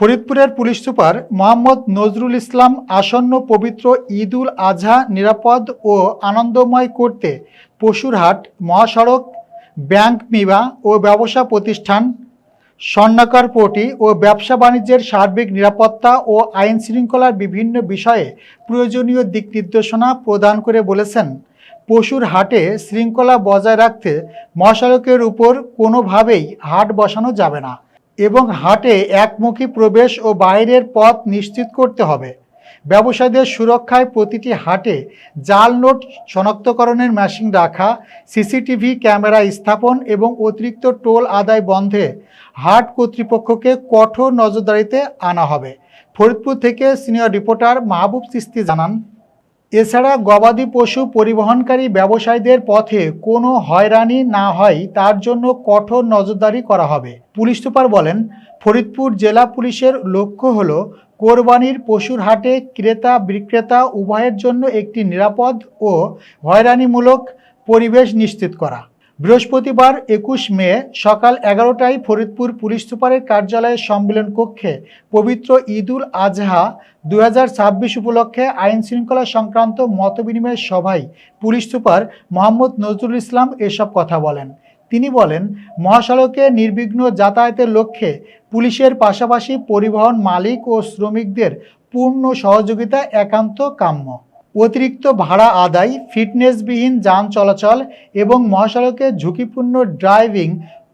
ফরিদপুরের police super Mohammad Nazrul Islam আসন্ন পবিত্র ঈদ উল আজহা নিরাপদ ও আনন্দময় করতে পশুরহাট মহাসড়ক, ব্যাংক, বিমা ও ব্যবসা প্রতিষ্ঠান, স্বর্ণকার পট্টি ও ব্যবসা বাণিজ্যের সার্বিক নিরাপত্তা ও আইন শৃঙ্খলার বিভিন্ন বিষয়ে প্রয়োজনীয় দিক নির্দেশনা প্রদান করে বলেছেন, পশুর হাটে শৃঙ্খলা বজায় রাখতে মহাসড়কের উপর কোনোভাবেই হাট বসানো যাবে না এবং হাটে একমুখী প্রবেশ ও বাইরের পথ নিশ্চিত করতে হবে। ব্যবসায়ীদের সুরক্ষায় প্রতিটি হাটে জাল নোট শনাক্তকরণের মেশিন রাখা, সিসিটিভি ক্যামেরা স্থাপন এবং অতিরিক্ত টোল আদায় বন্ধে হাট কর্তৃপক্ষকে কঠোর নজরদারিতে আনা হবে। ফরিদপুর থেকে সিনিয়র রিপোর্টার মাহবুব চিস্তি জানান। এছাড়া গবাদি পশু পরিবহনকারী ব্যবসায়ীদের পথে কোনো হয়রানি না হয় তার জন্য কঠোর নজরদারি করা হবে। পুলিশ সুপার বলেন, ফরিদপুর জেলা পুলিশের লক্ষ্য হল কোরবানির পশুর হাটে ক্রেতা বিক্রেতা উভয়ের জন্য একটি নিরাপদ ও হয়রানিমূলক পরিবেশ নিশ্চিত করা। বৃহস্পতিবার 21 মে সকাল 11টায় ফরিদপুর পুলিশ সুপারের কার্যালয়ের সম্মেলন কক্ষে পবিত্র ঈদ উল আজহা 2026 উপলক্ষে আইন শৃঙ্খলা সংক্রান্ত মতবিনিময় সভায় পুলিশ সুপার মোহাম্মদ নজরুল ইসলাম এসব কথা বলেন। তিনি বলেন, মহাসড়কে নির্বিঘ্ন যাতায়াতের লক্ষ্যে পুলিশের পাশাপাশি পরিবহন মালিক ও শ্রমিকদের পূর্ণ সহযোগিতা একান্ত কাম্য। অতিরিক্ত ভাড়া আদায়, ফিটনেসবিহীন যান চলাচল এবং মহাসড়কে ঝুঁকিপূর্ণ ড্রাইভিং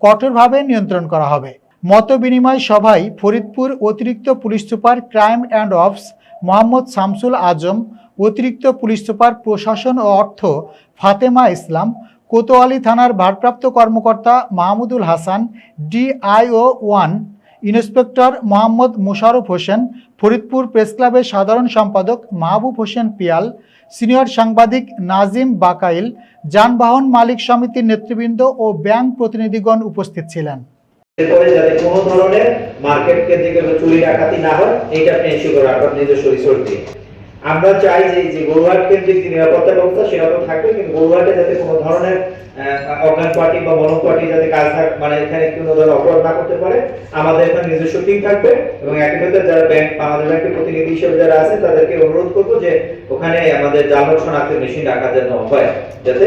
কঠোরভাবে নিয়ন্ত্রণ করা হবে। মতবিনিময় সভায় ফরিদপুর অতিরিক্ত police super crime and ops Mohammad Shamsul Azam, অতিরিক্ত পুলিশ সুপার প্রশাসন ও অর্থ ফাতেমা ইসলাম, কোতোয়ালি থানার ভারপ্রাপ্ত কর্মকর্তা Mahmudul Hasan, DIO 1 inspector Mohammad Mosharraf Hossain, Faridpur press ক্লাবের সাধারণ সম্পাদক মাহবুব হোসেন পিয়াল, সিনিয়র সাংবাদিক নাজিম বাকাইল, যানবাহন মালিক সমিতির নেতৃবৃন্দ ও ব্যাংক প্রতিনিধিগণ উপস্থিত ছিলেন। এরপরে যাতে কোনো ধরনের মার্কেট কেন্দ্রিক চুরি ডাকাতি না হয় এইটা আপনি এনশিওর করেন আপনার নিজস্ব রিসোর্স দিয়ে। আমরা চাই যে গরুহাট কেন্দ্রিক যে নিরাপত্তা ব্যবস্থা সেটা তো থাকবে, কিন্তু গরুহাটে যাতে কোনো ধরনের অজ্ঞান পার্টি বা মনক পার্টি যাতে কাজ মানে এখানে কোনো ধরনের অপরাধ না করতে পারে। আমাদের এখানে নিজস্ব টিম থাকবে এবং একই সাথে যারা ব্যাংক আমাদের ব্যাংকের প্রতিনিধি হিসেবে যারা আছে তাদেরকে অনুরোধ করবো যে ওখানে আমাদের জাল নোট শনাক্তের মেশিন রাখার জন্য হয়, যাতে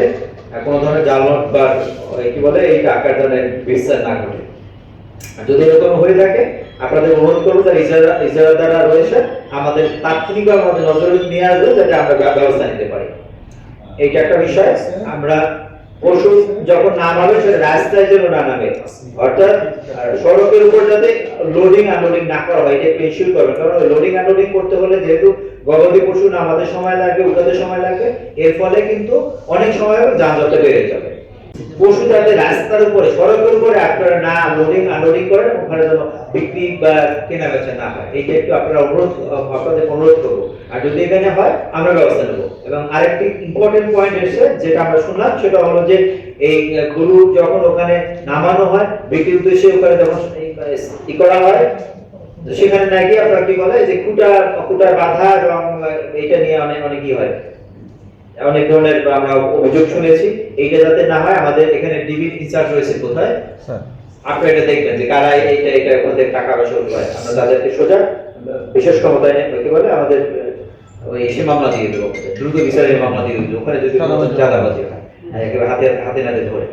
কোনো ধরনের জাল নোট বা কি বলে এই টাকার ধরনের বিস্তার না ঘটে। যদি এরকম হয়ে থাকে আপনাদের অনুরোধ করবো যারা ইজারাদাররা রয়েছে আমাদের তাৎক্ষণিকভাবে আমাদের নজরে নিয়ে আসবে যাতে আমরা ব্যবস্থা নিতে পারি। এইটা একটা বিষয়। আমরা পশু যখন নামাবে সেটা রাস্তায় যেন না নামে, অর্থাৎ সড়কের উপর যাতে লোডিং আনলোডিং না করা হয় এটা একটু ইস্যু করবে, কারণ লোডিং আনলোডিং করতে হলে যেহেতু গবাদি পশু নামাতে সময় লাগবে, উঠাতে সময় লাগবে, এর ফলে কিন্তু অনেক সময় যানজট বেড়ে যাবে। পশু যাতে রাস্তার উপরে সড়কের উপরে আপনারা না লোডিং আনলোডিং করেন, ওখানে যেন বিক্রি বা কেনা বেচা না হয়, এইটা একটু আপনারা আপনাদের অনুরোধ করবো। আর যদি এখানে হয় আমরা ব্যবস্থা নেবো। এবং আরেকটি ইম্পর্টেন্ট পয়েন্ট এসেছে যেটা আমরা শুনলাম, সেটা হলো যে এই গরু যখন ওখানে নামানো হয় বিক্রির উদ্দেশ্যে ওখানে যখন ই করা হয় সেখানে নাকি আপনারা কি বলে যে কুটার বাধা এবং এইটা নিয়ে অনেক ই হয়, অনেক ধরনের আমরা অভিযোগ শুনেছি। এইটা যাতে না হয় আমাদের এখানে ডিবি ইনচার্জ রয়েছে কোথায় স্যার, আপনি এটা দেখবেন যে কারা এটা ওদের টাকা পয়সা উঠে, আমরা তাদেরকে সোজা বিশেষ ক্ষমতায় কি বলে আমাদের ওই সে মামলা দিয়ে দেবো, দ্রুত বিচারের মামলা দিয়ে দেবো ওখানে যদি চাঁদাবাজি হয়, একেবারে হাতে নাতে ধরে।